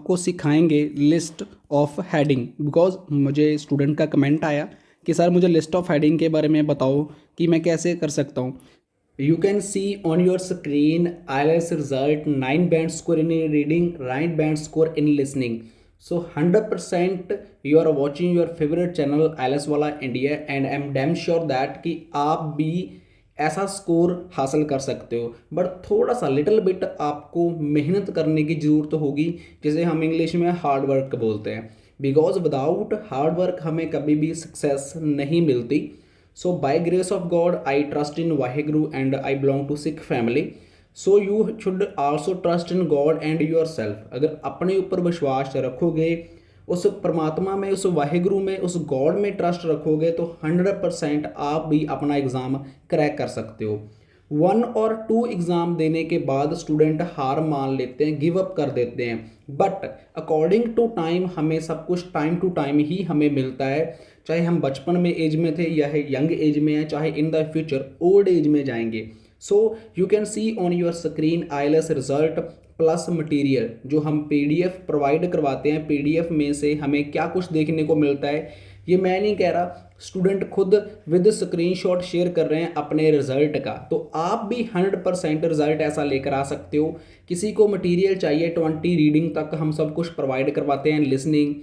आपको सिखाएंगे list of heading. Because मुझे स्टूडेंट का कमेंट आया कि सर मुझे लिस्ट ऑफ हेडिंग के बारे में बताओ कि मैं कैसे कर सकता हूँ। You can see on your screen IELTS result 9 band score in reading, 9 band score in listening. So 100% you are watching your favorite channel IELTS वाला India and I'm damn sure that कि आप भी ऐसा स्कोर हासिल कर सकते हो। But थोड़ा सा लिटिल बिट आपको मेहनत करने की ज़रूरत होगी, जिसे हम इंग्लिश में हार्ड वर्क बोलते हैं। बिकॉज विदाउट हार्ड वर्क हमें कभी भी सक्सेस नहीं मिलती। So by grace of God, I trust in Vaheguru and I belong to Sikh family. So you should also trust in God and yourself. अगर अपने ऊपर विश्वास रखोगे, उस परमात्मा में, उस वाहेगुरु में, उस गॉड में ट्रस्ट रखोगे तो 100% आप भी अपना एग्ज़ाम क्रैक कर सकते हो। 1 और 2 एग्ज़ाम देने के बाद स्टूडेंट हार मान लेते हैं, गिव अप कर देते हैं। बट अकॉर्डिंग टू टाइम हमें सब कुछ टाइम टू टाइम ही हमें मिलता है, चाहे हम बचपन में एज में थे या यंग एज में है, चाहे in the future old age में जाएंगे। So you can see on your screen IELTS result plus material जो हम PDF प्रोवाइड करवाते हैं। PDF में से हमें क्या कुछ देखने को मिलता है ये मैं नहीं कह रहा, स्टूडेंट खुद विद स्क्रीनशॉट शेयर कर रहे हैं अपने रिजल्ट का। तो आप भी 100% रिजल्ट ऐसा लेकर आ सकते हो। किसी को मटेरियल चाहिए 20 रीडिंग तक हम सब कुछ प्रोवाइड करवाते हैं, लिसनिंग,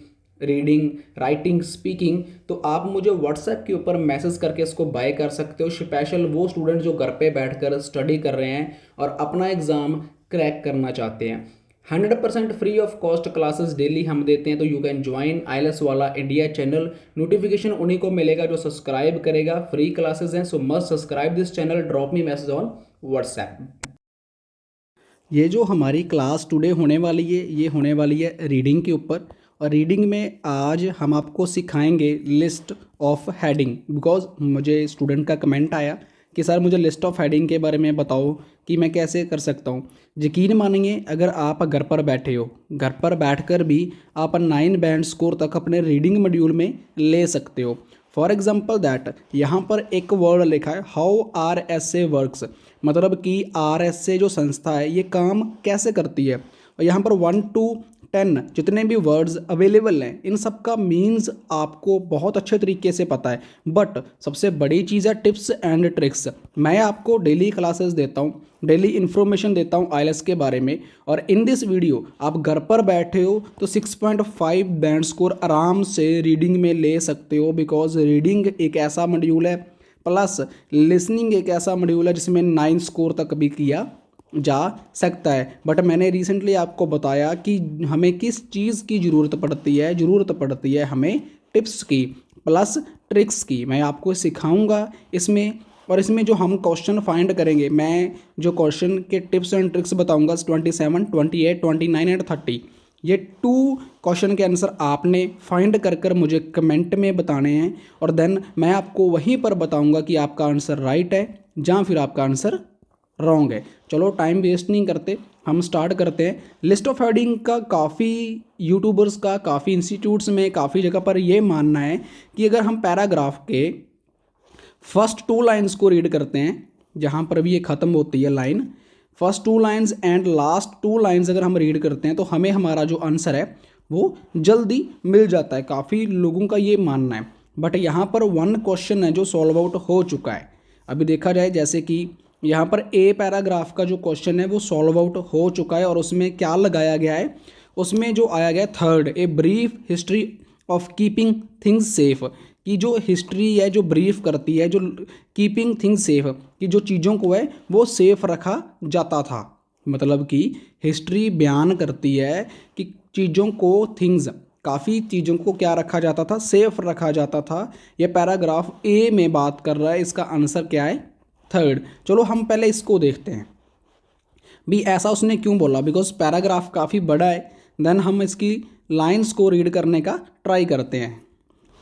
रीडिंग, राइटिंग, स्पीकिंग। तो आप मुझे व्हाट्सएप के ऊपर मैसेज करके इसको बाय कर सकते हो। स्पेशल वो स्टूडेंट जो घर पे बैठकर स्टडी कर रहे हैं और अपना एग्ज़ाम क्रैक करना चाहते हैं। 100% free of cost classes daily हम देते हैं। तो यू कैन ज्वाइन IELTS वाला इंडिया चैनल। नोटिफिकेशन उन्हीं को मिलेगा जो सब्सक्राइब करेगा। फ्री क्लासेस हैं, सो must subscribe this channel, drop me message on WhatsApp. ये जो हमारी क्लास टुडे होने वाली है, ये होने वाली है रीडिंग के ऊपर। और रीडिंग में आज हम आपको सिखाएंगे लिस्ट ऑफ हेडिंग। बिकॉज मुझे स्टूडेंट का कमेंट आया कि सर मुझे लिस्ट ऑफ हेडिंग के बारे में बताओ कि मैं कैसे कर सकता हूँ। यकीन मानिए, अगर आप घर पर बैठे हो, घर पर बैठकर भी आप 9 बैंड स्कोर तक अपने रीडिंग मॉड्यूल में ले सकते हो। फॉर एग्जाम्पल दैट यहाँ पर एक वर्ड लिखा है हाउ RSA वर्क्स, मतलब कि RSA जो संस्था है ये काम कैसे करती है। और यहाँ पर 1 to 10 जितने भी वर्ड्स अवेलेबल हैं इन सब का मीन्स आपको बहुत अच्छे तरीके से पता है। बट सबसे बड़ी चीज़ है टिप्स एंड ट्रिक्स। मैं आपको डेली क्लासेस देता हूँ, डेली इन्फॉर्मेशन देता हूँ IELTS के बारे में। और इन दिस वीडियो आप घर पर बैठे हो तो 6.5 बैंड स्कोर आराम से रीडिंग में ले सकते हो। बिकॉज रीडिंग एक ऐसा मॉड्यूल है, प्लस लिसनिंग एक ऐसा मॉड्यूल है जिसमें 9 स्कोर तक भी किया जा सकता है। बट मैंने रिसेंटली आपको बताया कि हमें किस चीज़ की ज़रूरत पड़ती है। ज़रूरत पड़ती है हमें टिप्स की प्लस ट्रिक्स की। मैं आपको सिखाऊंगा इसमें। और इसमें जो हम क्वेश्चन फाइंड करेंगे, मैं जो क्वेश्चन के टिप्स एंड ट्रिक्स बताऊंगा 27, 28, 29 एंड 30, ये 2 क्वेश्चन के आंसर आपने फाइंड कर मुझे कमेंट में बताने हैं। और देन मैं आपको वहीं पर बताऊंगा कि आपका आंसर राइट है या फिर आपका आंसर रॉन्ग है। चलो टाइम वेस्ट नहीं करते, हम स्टार्ट करते हैं। लिस्ट ऑफ हेडिंग का काफ़ी यूट्यूबर्स का, काफ़ी इंस्टीट्यूट्स में, काफ़ी जगह पर ये मानना है कि अगर हम पैराग्राफ के फर्स्ट 2 लाइन्स को रीड करते हैं, जहाँ पर भी ये ख़त्म होती है line, first 2 lines and last 2 lines अगर हम रीड करते हैं तो हमें हमारा जो आंसर है वो जल्दी मिल जाता है। काफ़ी लोगों का ये मानना है। बट यहाँ पर 1 क्वेश्चन है जो सॉल्व आउट हो चुका है। अभी देखा जाए, जैसे कि यहाँ पर ए पैराग्राफ का जो क्वेश्चन है वो सॉल्व आउट हो चुका है। और उसमें क्या लगाया गया है, उसमें जो आया गया third, a brief history of keeping things safe, कि जो हिस्ट्री है जो ब्रीफ करती है, जो कीपिंग थिंग्स सेफ, कि जो चीज़ों को है वो सेफ रखा जाता था। मतलब कि हिस्ट्री बयान करती है कि चीज़ों को, थिंग्स, काफ़ी चीज़ों को क्या रखा जाता था, सेफ रखा जाता था। ये पैराग्राफ ए में बात कर रहा है, इसका आंसर क्या है, थर्ड। चलो हम पहले इसको देखते हैं भी ऐसा उसने क्यों बोला। बिकॉज पैराग्राफ काफ़ी बड़ा है। देन हम इसकी लाइंस को रीड करने का ट्राई करते हैं।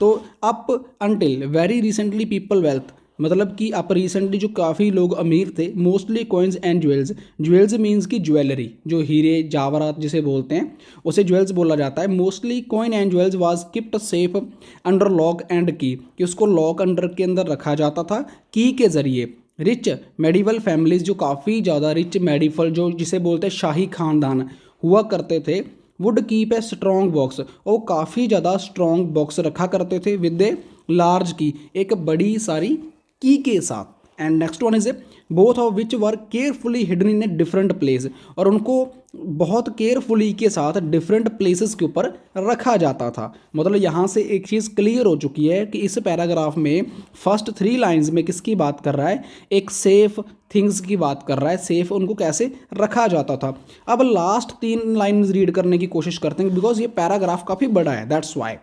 तो up until very recently people wealth, मतलब कि अप रिसेंटली जो काफ़ी लोग अमीर थे, mostly coins and jewels. Jewels means की ज्वेलरी, जो हीरे जावरात जिसे बोलते हैं उसे ज्वेल्स बोला जाता है। Mostly coin and jewels was kept safe under lock and की, कि उसको लॉक अंडर के अंदर रखा जाता था की के ज़रिए। रिच मेडिवल फैमिलीज, जो काफ़ी ज़्यादा रिच मेडिवल, जो जिसे बोलते हैं शाही खानदान हुआ करते थे, would keep a strong box, और काफ़ी ज़्यादा स्ट्रॉन्ग बॉक्स रखा करते थे विद ए लार्ज की, एक बड़ी सारी की के साथ। And next one is A both of which were carefully hidden in a different place, और उनको बहुत केयरफुली के साथ डिफरेंट प्लेसेस के ऊपर रखा जाता था। मतलब यहाँ से एक चीज़ क्लियर हो चुकी है कि इस पैराग्राफ में फर्स्ट 3 लाइंस में किसकी बात कर रहा है, एक सेफ थिंग्स की बात कर रहा है, सेफ उनको कैसे रखा जाता था। अब लास्ट 3 लाइन्स रीड करने की कोशिश करते हैं बिकॉज ये पैराग्राफ काफ़ी बड़ा है, that's why.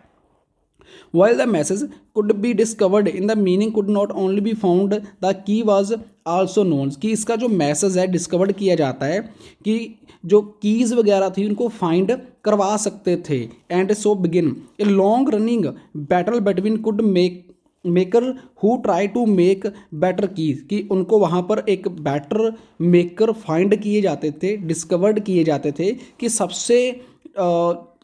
While the message could be discovered in the meaning could not only be found, the key was also known, कि इसका जो मैसेज है डिस्कवर्ड किया जाता है कि जो कीज़ वगैरह थी उनको फाइंड करवा सकते थे। And so begin a long running battle between could maker who try to make better keys, कि उनको वहाँ पर एक बेटर मेकर फाइंड किए जाते थे, डिस्कवर्ड किए जाते थे कि सबसे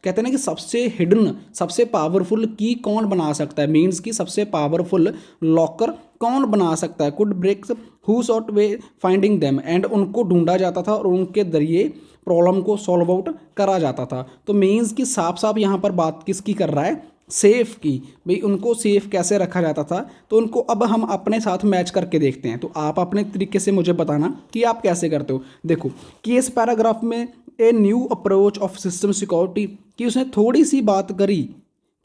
कहते हैं ना कि सबसे हिडन, सबसे पावरफुल की कौन बना सकता है, मीन्स कि सबसे पावरफुल लॉकर कौन बना सकता है। Could breaks who sought way finding them, and उनको ढूंढा जाता था और उनके जरिए प्रॉब्लम को सॉल्व आउट करा जाता था। तो मीन्स कि साफ साफ यहाँ पर बात किसकी कर रहा है, सेफ की, भाई उनको सेफ कैसे रखा जाता था। तो उनको अब हम अपने साथ मैच करके देखते हैं, तो आप अपने तरीके से मुझे बताना कि आप कैसे करते हो। देखो कि इस पैराग्राफ में a new approach of system security, कि उसने थोड़ी सी बात करी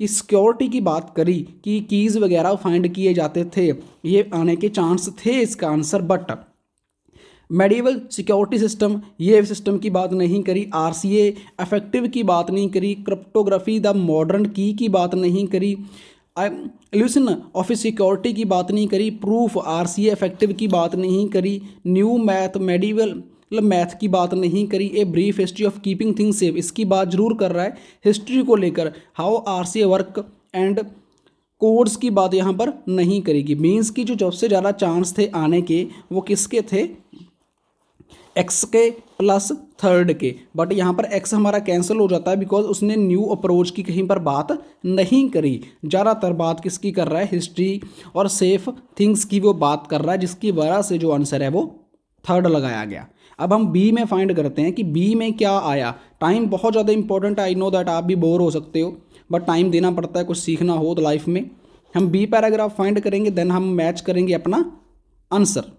कि सिक्योरिटी की बात करी कि कीज़ वगैरह फाइंड किए जाते थे, ये आने के चांस थे इसका answer. But medieval security system, ये सिस्टम की बात नहीं करी। आरसीए इफेक्टिव की बात नहीं करी। क्रिप्टोग्राफी द मॉडर्न की बात नहीं करी। इल्यूशन ऑफ सिक्योरिटी की बात नहीं करी। प्रूफ आरसीए इफेक्टिव की बात नहीं करी। न्यू मैथ मेडिवल मैथ की बात नहीं करी। A brief history of keeping things safe, इसकी बात जरूर कर रहा है हिस्ट्री को लेकर। How RCA work and codes की बात यहाँ पर नहीं करेगी। मीन्स की जो सबसे ज़्यादा चांस थे आने के वो किसके थे, एक्स के प्लस थर्ड के। बट यहाँ पर एक्स हमारा कैंसिल हो जाता है बिकॉज उसने न्यू अप्रोच की कहीं पर बात नहीं करी। ज़्यादातर बात किसकी कर रहा है, हिस्ट्री और सेफ थिंग्स की वो बात कर रहा है, जिसकी वजह से जो आंसर है वो थर्ड लगाया गया। अब हम बी में फाइंड करते हैं कि बी में क्या आया। टाइम बहुत ज़्यादा इंपॉर्टेंट है, आई नो दैट आप भी बोर हो सकते हो बट टाइम देना पड़ता है कुछ सीखना हो तो लाइफ में। हम बी पैराग्राफ फाइंड करेंगे, देन हम मैच करेंगे अपना आंसर।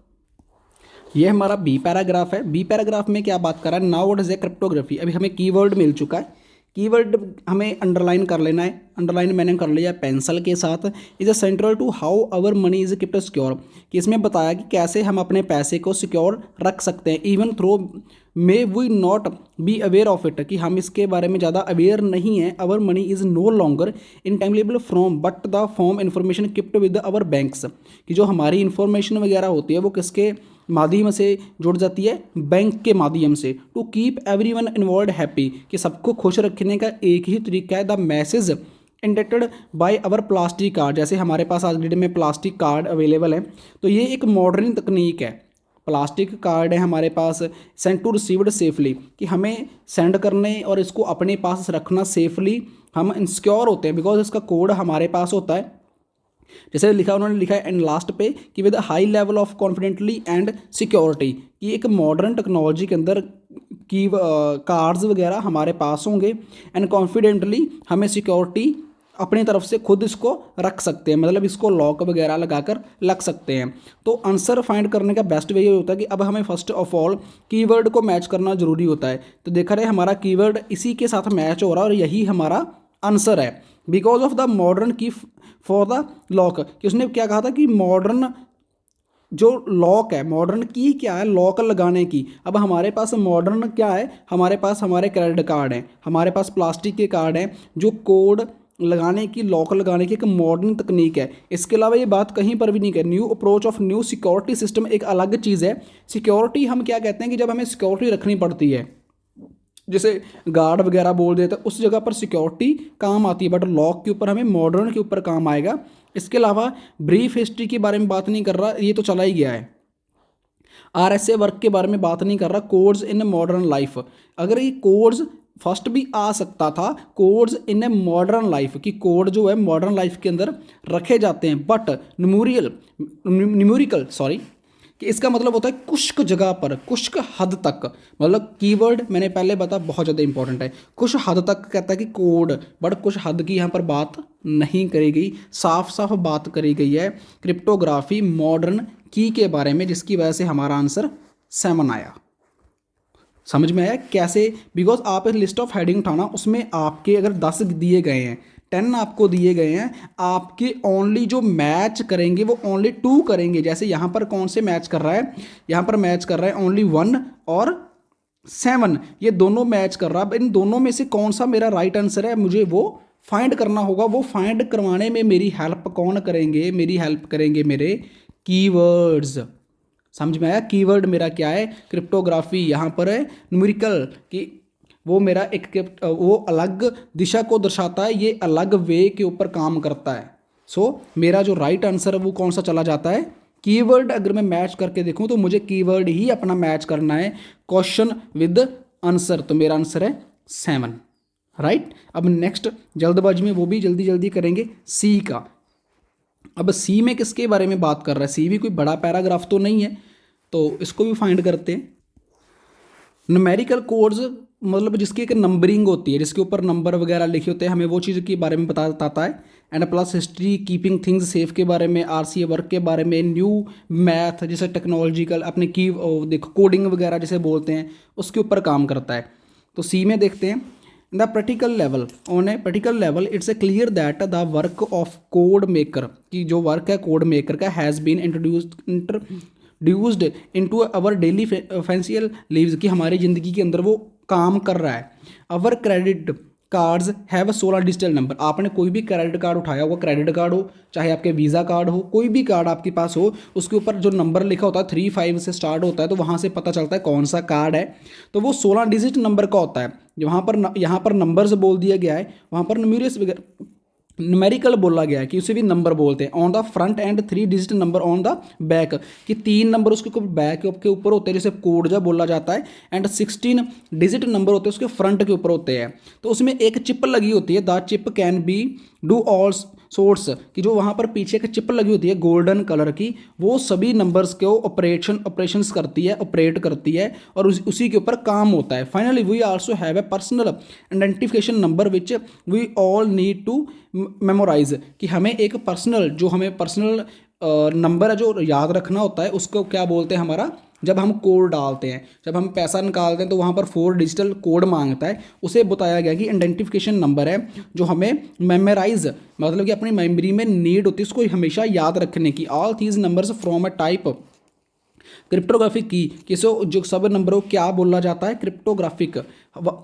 ये हमारा बी पैराग्राफ है। बी पैराग्राफ में क्या बात कर रहा है, now what is a cryptography. अभी हमें कीवर्ड मिल चुका है, कीवर्ड हमें अंडरलाइन कर लेना है। अंडरलाइन मैंने कर लिया पेंसिल के साथ। Is a central to how our money is kept secure, कि इसमें बताया कि कैसे हम अपने पैसे को सिक्योर रख सकते हैं। Even though may we not be aware of it, कि हम इसके बारे में ज़्यादा अवेयर नहीं है। Our money is no longer intangible from but the form information kept with our banks, कि जो हमारी इन्फॉर्मेशन वगैरह होती है वो किसके माध्यम से जुड़ जाती है, बैंक के माध्यम से। To keep everyone involve happy, कि सबको खुश रखने का एक ही तरीका है। The message inducted by our plastic card, जैसे हमारे पास आज डेट में प्लास्टिक कार्ड अवेलेबल है, तो ये एक मॉडर्न तकनीक है। प्लास्टिक कार्ड है हमारे पास, सेंड टू रिसीव्ड सेफली, कि हमें सेंड करने और इसको अपने पास रखना सेफली हम इंसिक्योर होते हैं बिकॉज इसका कोड हमारे पास होता है। जैसे लिखा उन्होंने लिखा है एंड लास्ट पे कि with high level of confidently and security, कि एक मॉडर्न टेक्नोलॉजी के अंदर की कार्ड्स वगैरह हमारे पास होंगे एंड कॉन्फिडेंटली हमें सिक्योरिटी अपनी तरफ से खुद इसको रख सकते हैं, मतलब इसको लॉक वगैरह लगाकर रख सकते हैं। तो आंसर फाइंड करने का बेस्ट वे ये होता है कि अब हमें फर्स्ट ऑफ ऑल कीवर्ड को मैच करना जरूरी होता है। तो देखा रहे हमारा कीवर्ड इसी के साथ मैच हो रहा है और यही हमारा आंसर है। बिकॉज ऑफ द मॉडर्न की फॉर द लॉक, कि उसने क्या कहा था कि मॉडर्न जो लॉक है, मॉडर्न की क्या है, लॉक लगाने की। अब हमारे पास मॉडर्न क्या है, हमारे पास हमारे क्रेडिट कार्ड हैं, हमारे पास प्लास्टिक के कार्ड हैं, जो कोड लगाने की, लॉक लगाने की एक मॉडर्न तकनीक है। इसके अलावा ये बात कहीं पर भी नहीं है। New approach of new security system एक अलग चीज़ है। सिक्योरिटी हम क्या कहते हैं कि जब हमें सिक्योरिटी रखनी पड़ती है, जैसे गार्ड वगैरह बोल देते हैं, उस जगह पर सिक्योरिटी काम आती है, बट लॉक के ऊपर हमें मॉडर्न के ऊपर काम आएगा। इसके अलावा ब्रीफ हिस्ट्री के बारे में बात नहीं कर रहा, ये तो चला ही गया है। आरएसए वर्क के बारे में बात नहीं कर रहा। कोड्स इन मॉडर्न लाइफ, अगर ये कोड्स फर्स्ट भी आ सकता था, codes in a modern life, की कोड जो है मॉडर्न लाइफ के अंदर रखे जाते हैं, बट न्यूमेरिकल कि इसका मतलब होता है कुछ जगह पर, कुछ हद तक, मतलब कीवर्ड मैंने पहले बताया बहुत ज़्यादा इंपॉर्टेंट है। कुछ हद तक कहता है कि कोड, बट कुछ हद की यहाँ पर बात नहीं करी गई, साफ साफ बात करी गई है क्रिप्टोग्राफी मॉडर्न की के बारे में, जिसकी वजह से हमारा आंसर 7 आया। समझ में आया कैसे? बिकॉज आप एक लिस्ट ऑफ हेडिंग उठाना, उसमें आपके अगर 10 दिए गए हैं, 10 आपको दिए गए हैं, आपके ओनली जो मैच करेंगे वो ओनली 2 करेंगे। जैसे यहाँ पर कौन से मैच कर रहा है, यहाँ पर मैच कर रहा है ओनली 1 और 7, ये दोनों मैच कर रहा है। इन दोनों में से कौन सा मेरा राइट आंसर है, मुझे वो फाइंड करना होगा। वो फाइंड करवाने में मेरी हेल्प कौन करेंगे, मेरी हेल्प करेंगे मेरे कीवर्ड्स। समझ में आया? कीवर्ड मेरा क्या है, क्रिप्टोग्राफी यहाँ पर है न्यूमेरिकल, कि वो मेरा एक वो अलग दिशा को दर्शाता है, ये अलग वे के ऊपर काम करता है। सो मेरा जो राइट आंसर है वो कौन सा चला जाता है, कीवर्ड। अगर मैं मैच करके देखूं तो मुझे कीवर्ड ही अपना मैच करना है, क्वेश्चन विद आंसर। तो मेरा आंसर है 7, राइट। अब नेक्स्ट जल्दबाजी में वो भी जल्दी जल्दी करेंगे सी का। अब सी में किसके बारे में बात कर रहा है, सी भी कोई बड़ा पैराग्राफ तो नहीं है, तो इसको भी फाइंड करते हैं। न्यूमेरिकल कोड्स मतलब जिसकी एक नंबरिंग होती है, जिसके ऊपर नंबर वगैरह लिखे होते हैं, हमें वो चीज़ के बारे में बताता है। And plus history, keeping things safe के बारे में, आरसीए वर्क के बारे में, न्यू मैथ जैसे टेक्नोलॉजिकल अपने की देखो कोडिंग वगैरह जिसे बोलते हैं, उसके ऊपर काम करता है। तो सी में देखते हैं the practical level, on a practical level it's a clear that the work of code maker, की जो वर्क है कोड मेकर का, has been introduced into our daily financial lives, की हमारी ज़िंदगी के अंदर वो काम कर रहा है। Our credit cards have 16 digital number. आपने कोई भी क्रेडिट कार्ड उठाया होगा, क्रेडिट कार्ड हो चाहे आपके वीज़ा कार्ड हो, कोई भी कार्ड आपके पास हो, उसके ऊपर जो नंबर लिखा होता है 3-5 से स्टार्ट होता है, तो वहाँ से पता चलता है कौन सा कार्ड है। तो वो 16 डिजिट नंबर का होता है। यहाँ पर नंबर्स बोल दिया गया है, वहाँ पर न्यूमेरिकल बोला गया है कि उसे भी नंबर बोलते हैं। On the front end 3 digit number on the back, कि 3 नंबर उसके बैक के ऊपर होते हैं, जैसे कोड जब बोला जाता है। एंड 16 डिजिट नंबर होते हैं उसके फ्रंट के ऊपर होते हैं। तो उसमें एक चिप लगी होती है, the chip can be do all source, कि जो वहाँ पर पीछे एक चिप लगी होती है गोल्डन कलर की, वो सभी नंबर्स को ऑपरेशंस करती है, ऑपरेट करती है, और उसी के ऊपर काम होता है। Finally we also have a personal identification number which we all need to memorise, कि हमें एक पर्सनल, जो हमें पर्सनल नंबर है जो याद रखना होता है, उसको क्या बोलते हैं हमारा, जब हम कोड डालते हैं, जब हम पैसा निकालते हैं तो वहाँ पर 4 डिजिटल कोड मांगता है, उसे बताया गया कि आइडेंटिफिकेशन नंबर है जो हमें मेमोराइज, मतलब कि अपनी मेमोरी में नीड होती है उसको हमेशा याद रखने की। All these numbers from a type cryptographic key, किसो जो सब नंबरों क्या बोला जाता है, cryptographic.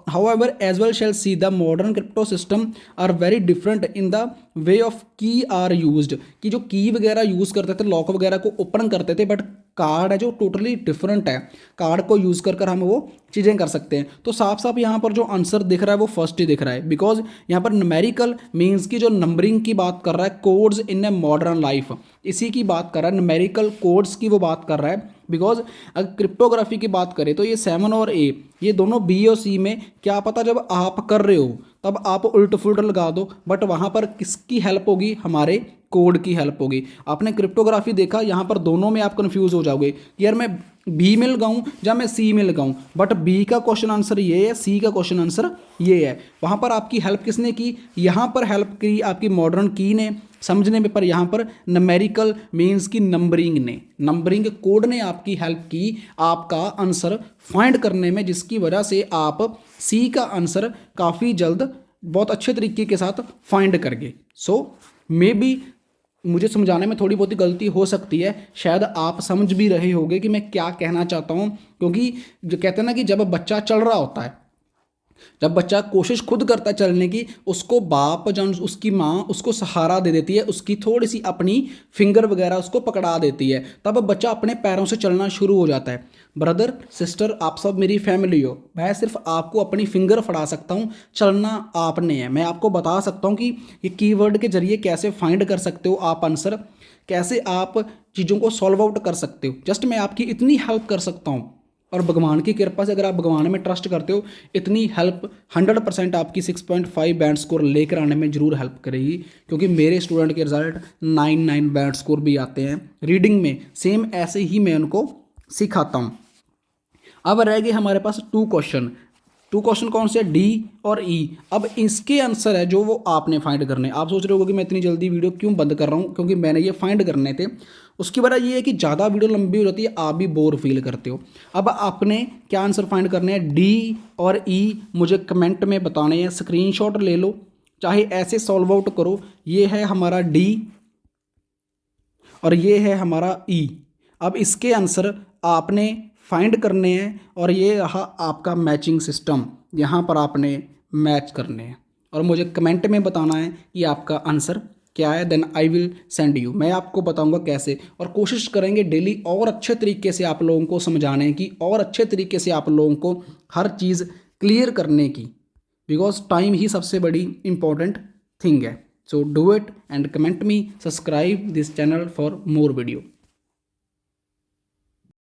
However as well shall see the modern crypto system are very different in the way of key are used, कि जो की वगैरह यूज़ करते थे, लॉक वगैरह को ओपन करते थे, बट कार्ड है जो टोटली डिफरेंट है। कार्ड को यूज़ कर हम वो चीज़ें कर सकते हैं। तो साफ साफ यहाँ पर जो आंसर दिख रहा है वो फर्स्ट ही दिख रहा है, बिकॉज यहाँ पर न्यूमेरिकल मीन्स की जो नंबरिंग की बात कर रहा है, codes in a modern life, इसी की बात कर रहा है, न्यूमेरिकल कोड्स की वो बात कर रहा है। बिकॉज अगर क्रिप्टोग्राफी की बात करें तो ये 7 और A, ये दोनों B और C में क्या पता जब आप कर रहे हो तब आप उल्ट फुल्ट लगा दो, बट वहाँ पर किसकी हेल्प होगी, हमारे कोड की हेल्प होगी। आपने क्रिप्टोग्राफी देखा, यहाँ पर दोनों में आप कंफ्यूज हो जाओगे कि यार मैं B में लगाऊं या मैं C में लगाऊं, बट B का क्वेश्चन आंसर ये है, C का क्वेश्चन आंसर ये है। वहाँ पर आपकी हेल्प किसने की, यहाँ पर हेल्प की आपकी मॉडर्न की ने समझने में, पर यहाँ पर न्यूमेरिकल मीन्स की नंबरिंग ने, नंबरिंग कोड ने आपकी हेल्प की आपका आंसर फाइंड करने में, जिसकी वजह से आप सी का आंसर काफ़ी जल्द बहुत अच्छे तरीके के साथ फाइंड कर गए। सो मे बी मुझे समझाने में थोड़ी बहुत ही गलती हो सकती है, शायद आप समझ भी रहे होंगे कि मैं क्या कहना चाहता हूँ, क्योंकि जो कहते हैं ना कि जब बच्चा चल रहा होता है, जब बच्चा कोशिश खुद करता है चलने की, उसको बाप या उसकी माँ उसको सहारा दे देती है, उसकी थोड़ी सी अपनी फिंगर वगैरह उसको पकड़ा देती है, तब बच्चा अपने पैरों से चलना शुरू हो जाता है। ब्रदर सिस्टर आप सब मेरी फैमिली हो, मैं सिर्फ आपको अपनी फिंगर फड़ा सकता हूँ, चलना आपने है। मैं आपको बता सकता हूँ कि ये कीवर्ड के जरिए कैसे फाइंड कर सकते हो आप आंसर, कैसे आप चीज़ों को सॉल्व आउट कर सकते हो। जस्ट मैं आपकी इतनी हेल्प कर सकता हूँ और भगवान की कृपा से अगर आप भगवान में ट्रस्ट करते हो, इतनी हेल्प 100% आपकी 6.5 बैंड स्कोर लेकर आने में ज़रूर हेल्प करेगी, क्योंकि मेरे स्टूडेंट के रिजल्ट 9 बैंड स्कोर भी आते हैं रीडिंग में। सेम ऐसे ही मैं उनको सिखाता हूँ। अब रह गए हमारे पास 2 क्वेश्चन कौन से, डी और ई। अब इसके आंसर है जो वो आपने फाइंड करने। आप सोच रहे हो कि मैं इतनी जल्दी वीडियो क्यों बंद कर रहा हूँ, क्योंकि मैंने ये फाइंड करने थे। उसकी वजह ये है कि ज़्यादा वीडियो लंबी हो जाती है, आप भी बोर फील करते हो। अब आपने क्या आंसर फाइंड करने हैं, डी और ई मुझे कमेंट में बताने हैं। स्क्रीनशॉट ले लो, चाहे ऐसे सॉल्व आउट करो। ये है हमारा डी और ये है हमारा ई। अब इसके आंसर आपने फाइंड करने हैं और ये रहा आपका मैचिंग सिस्टम, यहाँ पर आपने मैच करने हैं और मुझे कमेंट में बताना है कि आपका आंसर क्या है। Then I will send you, मैं आपको बताऊंगा कैसे। और कोशिश करेंगे डेली और अच्छे तरीके से आप लोगों को समझाने की, और अच्छे तरीके से आप लोगों को हर चीज़ क्लियर करने की, बिकॉज टाइम ही सबसे बड़ी इंपॉर्टेंट थिंग है। So do it and comment me, subscribe this channel for more video.